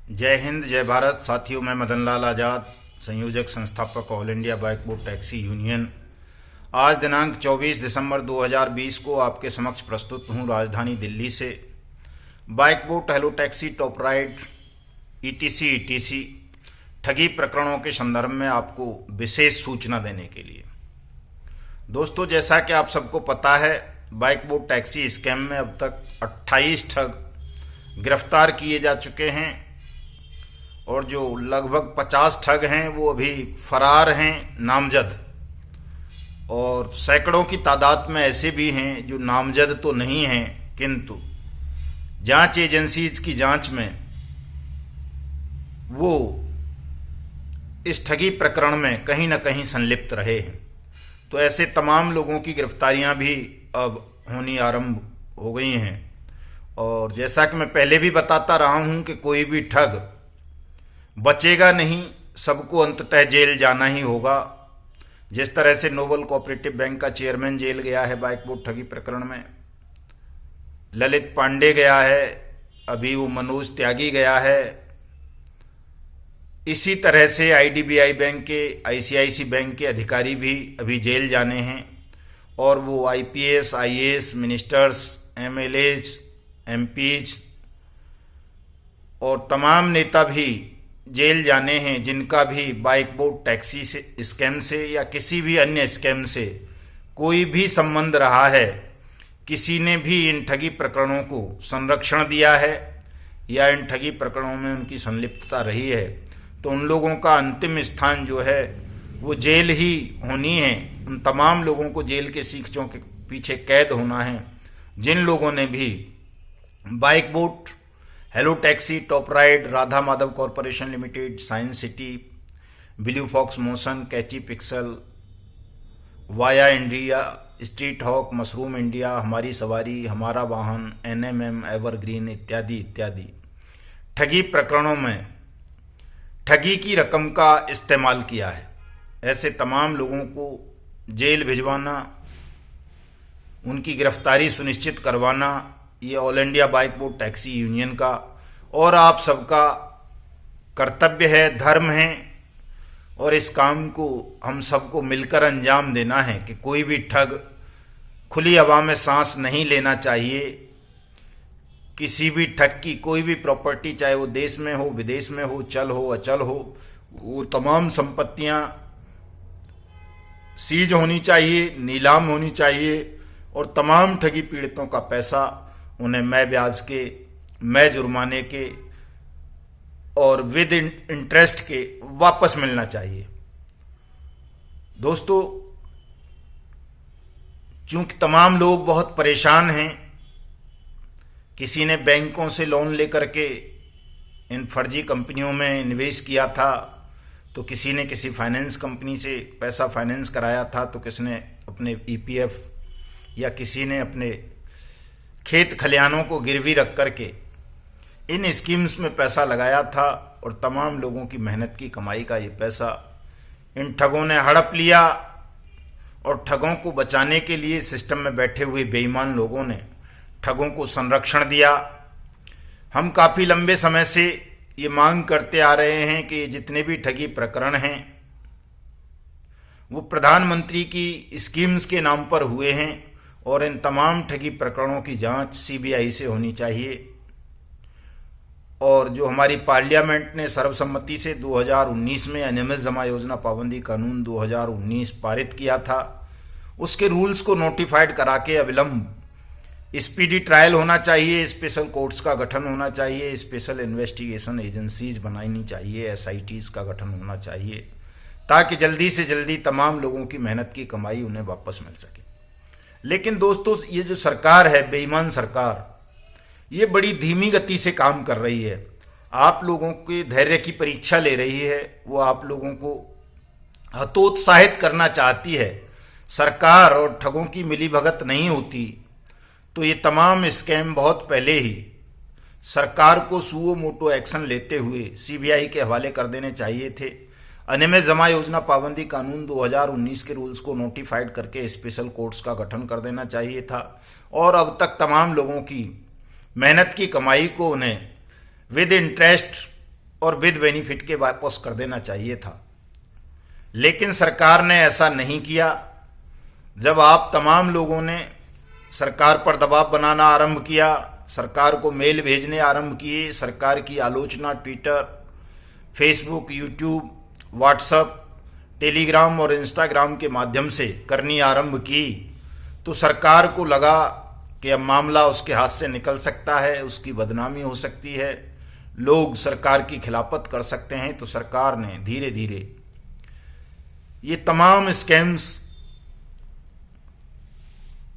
जय हिंद, जय भारत। साथियों, मैं मदन लाल आज़ाद, संयोजक संस्थापक all India bike boat taxi union. आज दिनांक 24 दिसंबर 2020 को आपके समक्ष प्रस्तुत हूँ राजधानी दिल्ली से bike Bot Hello Taxi Top ride etc ठगी प्रकरणों के संदर्भ में आपको विशेष सूचना देने के लिए। दोस्तों, जैसा कि आप सबको पता है, बाइक बोट टैक्सी स्कैम में अब तक 28 ठग गिरफ्तार किए जा चुके हैं और जो लगभग 50 ठग हैं वो अभी फरार हैं, नामजद। और सैकड़ों की तादाद में ऐसे भी हैं जो नामजद तो नहीं हैं, किंतु जांच एजेंसीज की जांच में वो इस ठगी प्रकरण में कहीं न कहीं संलिप्त रहे हैं। तो ऐसे तमाम लोगों की गिरफ्तारियां भी अब होनी आरंभ हो गई हैं। और जैसा कि मैं पहले भी बताता रहा हूं कि कोई भी ठग बचेगा नहीं, सबको अंततः जेल जाना ही होगा। जिस तरह से नोबल कोऑपरेटिव बैंक का चेयरमैन जेल गया है बाइक बोट ठगी प्रकरण में, ललित पांडे गया है, अभी वो मनोज त्यागी गया है। इसी तरह से आईडीबीआई बैंक के, आईसीआईसी बैंक के अधिकारी भी अभी जेल जाने हैं और वो IPS, IAS, ministers, MLAs, MPs और तमाम नेता भी जेल जाने हैं जिनका भी बाइक बोट टैक्सी से स्कैम से या किसी भी अन्य स्कैम से कोई भी संबंध रहा है। किसी ने भी इन ठगी प्रकरणों को संरक्षण दिया है या इन ठगी प्रकरणों में उनकी संलिप्तता रही है, तो उन लोगों का अंतिम स्थान जो है वो जेल ही होनी है। उन तमाम लोगों को जेल के सीखचों के पीछे कैद होना है जिन लोगों ने भी Bike Bot Hello Taxi, Top Ride, Radha Madhav Corporation Limited, Science City, Blue Fox Motion, Catchy Pixel, Via India, Street Hawk, Mushroom India, Hamari Sawari, Hamara वाहन, एनएमएम, एवरग्रीन इत्यादि इत्यादि ठगी प्रकरणों में ठगी की रकम का इस्तेमाल किया है। ऐसे तमाम लोगों को जेल भिजवाना, उनकी गिरफ्तारी सुनिश्चित करवाना, ये all India bike boat taxi union का और आप सबका कर्तव्य है, धर्म है। और इस काम को हम सबको मिलकर अंजाम देना है कि कोई भी ठग खुली हवा में सांस नहीं लेना चाहिए। किसी भी ठग की कोई भी प्रॉपर्टी, चाहे वो देश में हो, विदेश में हो, चल हो, अचल हो, वो तमाम संपत्तियां सीज होनी चाहिए, नीलाम होनी चाहिए और तमाम ठगी पीड़ितों का पैसा उन्हें मैं ब्याज के, मैं जुर्माने के और विद इंटरेस्ट के वापस मिलना चाहिए। दोस्तों, चूंकि तमाम लोग बहुत परेशान हैं, किसी ने बैंकों से लोन लेकर के इन फर्जी कंपनियों में निवेश किया था, तो किसी ने किसी फाइनेंस कंपनी से पैसा फाइनेंस कराया था, तो किसी ने अपने ईपीएफ या किसी ने अपने खेत खलिहानों को गिरवी रख करके इन स्कीम्स में पैसा लगाया था और तमाम लोगों की मेहनत की कमाई का ये पैसा इन ठगों ने हड़प लिया। और ठगों को बचाने के लिए सिस्टम में बैठे हुए बेईमान लोगों ने ठगों को संरक्षण दिया। हम काफ़ी लंबे समय से ये मांग करते आ रहे हैं कि जितने भी ठगी प्रकरण हैं वो प्रधानमंत्री की स्कीम्स के नाम पर हुए हैं और इन तमाम ठगी प्रकरणों की जांच सीबीआई से होनी चाहिए। और जो हमारी पार्लियामेंट ने सर्वसम्मति से 2019 में अनियमित जमा योजना पाबंदी कानून 2019 पारित किया था, उसके रूल्स को नोटिफाइड करा के अविलंब स्पीडी ट्रायल होना चाहिए, स्पेशल कोर्ट्स का गठन होना चाहिए, स्पेशल इन्वेस्टिगेशन एजेंसीज बनानी चाहिए, एसआईटीज का गठन होना चाहिए, ताकि जल्दी से जल्दी तमाम लोगों की मेहनत की कमाई उन्हें वापस मिल सके। लेकिन दोस्तों, ये जो सरकार है, बेईमान सरकार, ये बड़ी धीमी गति से काम कर रही है। आप लोगों के धैर्य की परीक्षा ले रही है, वो आप लोगों को हतोत्साहित करना चाहती है। सरकार और ठगों की मिलीभगत नहीं होती तो ये तमाम स्कैम बहुत पहले ही सरकार को सुओ मोटो एक्शन लेते हुए सीबीआई के हवाले कर देने चाहिए थे। अनियमित जमा योजना पाबंदी कानून 2019 के रूल्स को नोटिफाइड करके स्पेशल कोर्ट्स का गठन कर देना चाहिए था और अब तक तमाम लोगों की मेहनत की कमाई को उन्हें विद इंटरेस्ट और विद बेनिफिट के वापस कर देना चाहिए था। लेकिन सरकार ने ऐसा नहीं किया। जब आप तमाम लोगों ने सरकार पर दबाव बनाना आरंभ किया, सरकार को मेल भेजने आरंभ किए, सरकार की आलोचना Twitter, Facebook, YouTube, WhatsApp, Telegram और इंस्टाग्राम के माध्यम से करनी आरंभ की, तो सरकार को लगा कि अब मामला उसके हाथ से निकल सकता है, उसकी बदनामी हो सकती है, लोग सरकार की खिलाफत कर सकते हैं। तो सरकार ने धीरे धीरे ये तमाम स्कैम्स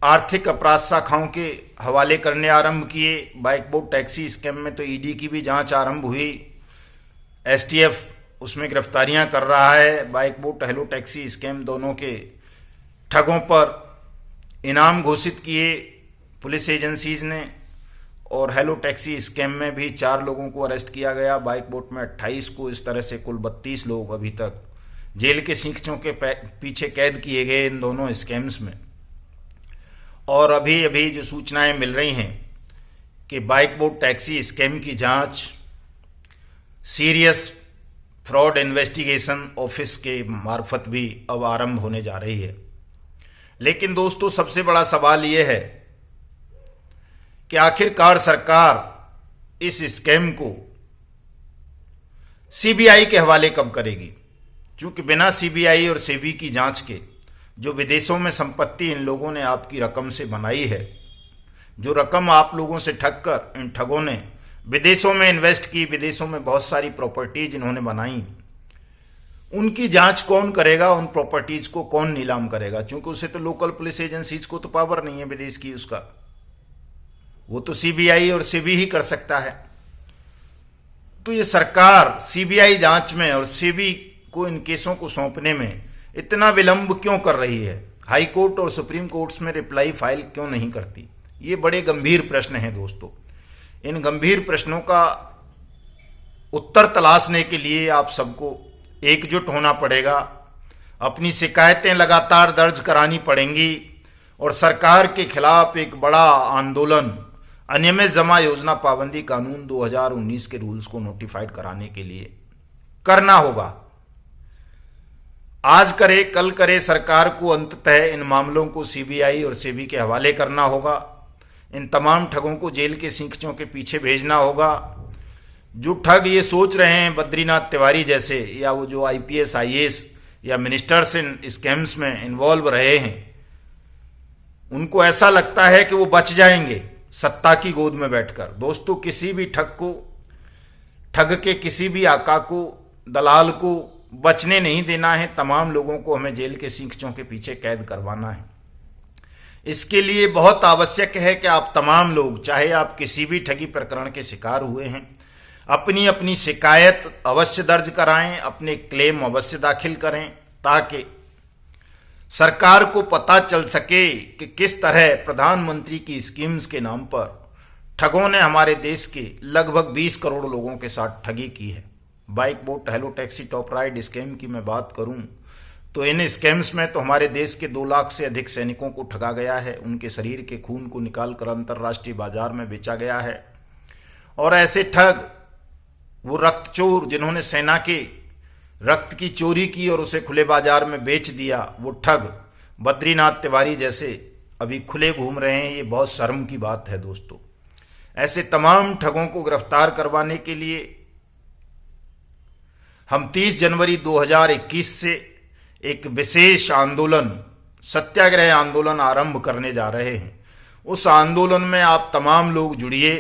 आर्थिक अपराध शाखाओं के हवाले करने आरंभ किए। बाइक बोट टैक्सी स्कैम में तो ईडी की भी जांच आरंभ हुई, एसटीएफ उसमें गिरफ्तारियां कर रहा है। Bike Bot Hello taxi scam दोनों के ठगों पर इनाम घोषित किए पुलिस एजेंसीज ने, और हेलो टैक्सी स्कैम में भी 4 लोगों को अरेस्ट किया गया, बाइक बोट में 28 को। इस तरह से कुल 32 लोग अभी तक जेल के सींचों के पीछे कैद किए गए इन दोनों स्कैम्स में। और अभी अभी जो सूचनाएं मिल रही हैं कि बाइक बोट टैक्सी स्कैम की जांच सीरियस फ्रॉड इन्वेस्टिगेशन ऑफिस के मार्फत भी अब आरंभ होने जा रही है। लेकिन दोस्तों, सबसे बड़ा सवाल यह है कि आखिरकार सरकार इस स्कैम को सीबीआई के हवाले कब करेगी, क्योंकि बिना सीबीआई और सेबी की जांच के जो विदेशों में संपत्ति इन लोगों ने आपकी रकम से बनाई है, जो रकम आप लोगों से ठग कर इन ठगों ने विदेशों में इन्वेस्ट की, विदेशों में बहुत सारी प्रॉपर्टीज इन्होंने बनाई, उनकी जांच कौन करेगा, उन प्रॉपर्टीज को कौन नीलाम करेगा? क्योंकि उसे तो लोकल पुलिस एजेंसीज को तो पावर नहीं है विदेश की, उसका वो तो सीबीआई और सेबी ही कर सकता है। तो ये सरकार सीबीआई जांच में और सेबी को इन केसों को सौंपने में इतना विलंब क्यों कर रही है? हाई कोर्ट और सुप्रीम कोर्ट्स में रिप्लाई फाइल क्यों नहीं करती? ये बड़े गंभीर प्रश्न हैं दोस्तों। इन गंभीर प्रश्नों का उत्तर तलाशने के लिए आप सबको एकजुट होना पड़ेगा, अपनी शिकायतें लगातार दर्ज करानी पड़ेंगी और सरकार के खिलाफ एक बड़ा आंदोलन अनियमित जमा योजना पाबंदी कानून 2019 के रूल्स को नोटिफाइड कराने के लिए करना होगा। आज करे कल करे, सरकार को अंततः इन मामलों को सीबीआई और सेबी के हवाले करना होगा। इन तमाम ठगों को जेल के सींचों के पीछे भेजना होगा। जो ठग ये सोच रहे हैं बद्रीनाथ तिवारी जैसे, या वो जो आईपीएस आईएएस या मिनिस्टर्स इन स्कैम्स में इन्वॉल्व रहे हैं, उनको ऐसा लगता है कि वो बच जाएंगे सत्ता की गोद में बैठकर। दोस्तों, किसी भी ठग के किसी भी आका को, दलाल को बचने नहीं देना है। तमाम लोगों को हमें जेल के सींचों के पीछे कैद करवाना है। इसके लिए बहुत आवश्यक है कि आप तमाम लोग, चाहे आप किसी भी ठगी प्रकरण के शिकार हुए हैं, अपनी अपनी शिकायत अवश्य दर्ज कराएं, अपने क्लेम अवश्य दाखिल करें, ताकि सरकार को पता चल सके कि किस तरह प्रधानमंत्री की स्कीम्स के नाम पर ठगों ने हमारे देश के लगभग 20 करोड़ लोगों के साथ ठगी की है। Bike Bot Hello Taxi Top ride scam की मैं बात करूं तो इन स्कैम्स में तो हमारे देश के 2 लाख से अधिक सैनिकों को ठगा गया है, उनके शरीर के खून को निकालकर अंतर्राष्ट्रीय बाजार में बेचा गया है। और ऐसे ठग, वो रक्तचोर जिन्होंने सेना के रक्त की चोरी की और उसे खुले बाजार में बेच दिया, वो ठग बद्रीनाथ तिवारी जैसे अभी खुले घूम रहे हैं। ये बहुत शर्म की बात है दोस्तों। ऐसे तमाम ठगों को गिरफ्तार करवाने के लिए हम 30 जनवरी 2021 से एक विशेष आंदोलन, सत्याग्रह आंदोलन आरंभ करने जा रहे हैं। उस आंदोलन में आप तमाम लोग जुड़िए,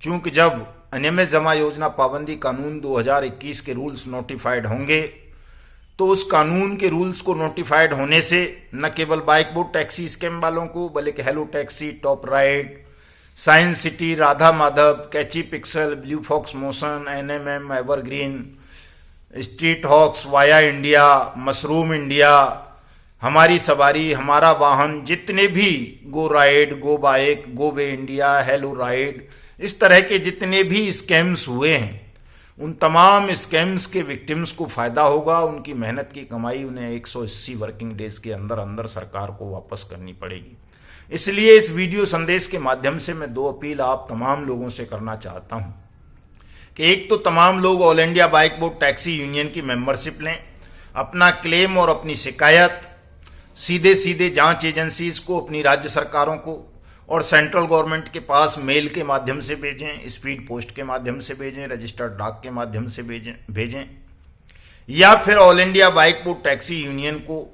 क्योंकि जब अनियमित जमा योजना पाबंदी कानून 2021 के रूल्स नोटिफाइड होंगे तो उस कानून के रूल्स को नोटिफाइड होने से न केवल बाइक बोट टैक्सी स्कैम वालों को, बल्कि Hello Taxi, Top Ride, Science City, Radha Madhav, Catchy Pixel, Blue Fox Motion, NMM, Evergreen, Street Hawks, Via India, Mushroom India, Hamari Sawari, Hamara Vahan, जितने भी Go Ride, Go Bike, Go Way India, Hello Ride, इस तरह के जितने भी स्कैम्स हुए हैं, उन तमाम स्कैम्स के विक्टिम्स को फायदा होगा। उनकी मेहनत की कमाई उन्हें 180 वर्किंग डेज के अंदर अंदर सरकार को वापस करनी पड़ेगी। इसलिए इस वीडियो संदेश के माध्यम से मैं 2 अपील आप तमाम लोगों से करना चाहता हूं कि एक तो तमाम लोग all India bike board taxi union की मेंबरशिप लें, अपना क्लेम और अपनी शिकायत सीधे सीधे जांच एजेंसीज को, अपनी राज्य सरकारों को और सेंट्रल गवर्नमेंट के पास मेल के माध्यम से भेजें, स्पीड पोस्ट के माध्यम से भेजें, रजिस्टर्ड डाक के माध्यम से भेजें या फिर all India bike board taxi union को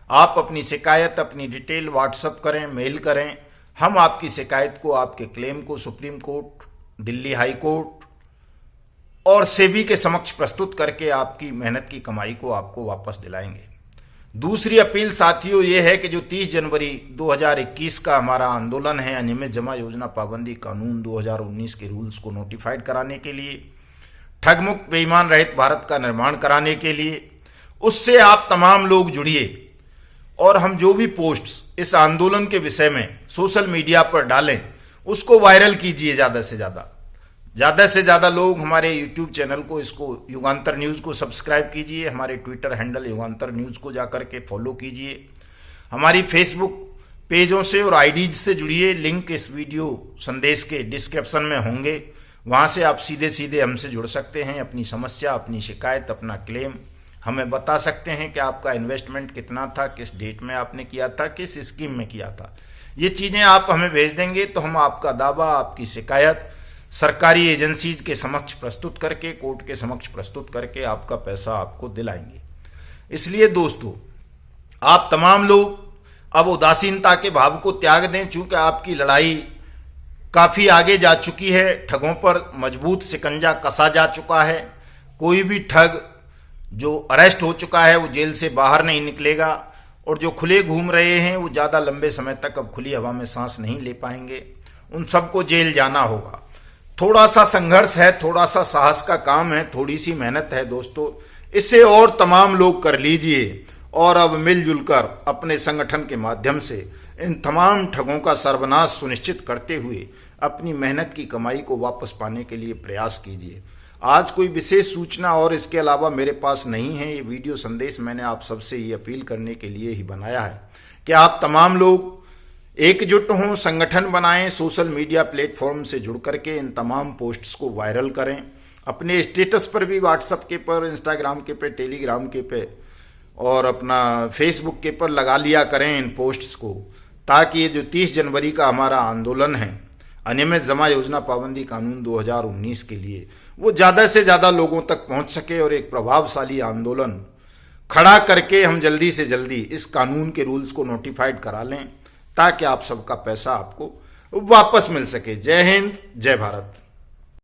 आप अपनी शिकायत, अपनी डिटेल व्हाट्सअप करें, मेल करें। हम आपकी शिकायत को, आपके क्लेम को supreme court, Delhi high court और सेबी के समक्ष प्रस्तुत करके आपकी मेहनत की कमाई को आपको वापस दिलाएंगे। दूसरी अपील साथियों ये है कि जो 30 जनवरी 2021 का हमारा आंदोलन है अनियमित जमा योजना पाबंदी कानून 2019 के रूल्स को नोटिफाइड कराने के लिए, ठगमुक्त बेईमान रहित भारत का निर्माण कराने के लिए, उससे आप तमाम लोग जुड़िए और हम जो भी पोस्ट्स इस आंदोलन के विषय में सोशल मीडिया पर डालें उसको वायरल कीजिए। ज्यादा से ज्यादा लोग हमारे यूट्यूब चैनल को, इसको युगांतर न्यूज को सब्सक्राइब कीजिए, हमारे ट्विटर हैंडल युगांतर न्यूज को जाकर के फॉलो कीजिए, हमारी फेसबुक पेजों से और आईडीज से जुड़िए। लिंक इस वीडियो संदेश के डिस्क्रिप्शन में होंगे, वहां से आप सीधे सीधे हमसे जुड़ सकते हैं। अपनी समस्या, अपनी शिकायत, अपना क्लेम हमें बता सकते हैं कि आपका इन्वेस्टमेंट कितना था, किस डेट में आपने किया था, किस स्कीम में किया था। ये चीजें आप हमें भेज देंगे तो हम आपका दावा, आपकी शिकायत सरकारी एजेंसीज के समक्ष प्रस्तुत करके, कोर्ट के समक्ष प्रस्तुत करके आपका पैसा आपको दिलाएंगे। इसलिए दोस्तों, आप तमाम लोग अब उदासीनता के भाव को त्याग दें, चूंकि आपकी लड़ाई काफी आगे जा चुकी है। ठगों पर मजबूत शिकंजा कसा जा चुका है। कोई भी ठग जो अरेस्ट हो चुका है वो जेल से बाहर नहीं निकलेगा और जो खुले घूम रहे हैं वो ज्यादा लंबे समय तक अब खुली हवा में सांस नहीं ले पाएंगे। उन सबको जेल जाना होगा। थोड़ा सा संघर्ष है, थोड़ा सा साहस का काम है, थोड़ी सी मेहनत है दोस्तों, इसे और तमाम लोग कर लीजिए और अब मिलजुल कर अपने संगठन के माध्यम से इन तमाम ठगों का सर्वनाश सुनिश्चित करते हुए अपनी मेहनत की कमाई को वापस पाने के लिए प्रयास कीजिए। आज कोई विशेष सूचना और इसके अलावा मेरे पास नहीं है। ये वीडियो संदेश मैंने आप सबसे ये अपील करने के लिए ही बनाया है कि आप तमाम लोग एकजुट हों, संगठन बनाएं, सोशल मीडिया प्लेटफॉर्म से जुड़ करके इन तमाम पोस्ट्स को वायरल करें। अपने स्टेटस पर भी, व्हाट्सएप के पर, इंस्टाग्राम के पे, टेलीग्राम के पे और अपना फेसबुक के पर लगा लिया करें इन पोस्ट्स को, ताकि ये जो 30 जनवरी का हमारा आंदोलन है अनियमित जमा योजना पाबंदी कानून 2019 के लिए, वो ज्यादा से ज्यादा लोगों तक पहुंच सके और एक प्रभावशाली आंदोलन खड़ा करके हम जल्दी से जल्दी इस कानून के रूल्स को नोटिफाइड करा लें, ताकि आप सबका पैसा आपको वापस मिल सके। जय हिंद, जय भारत।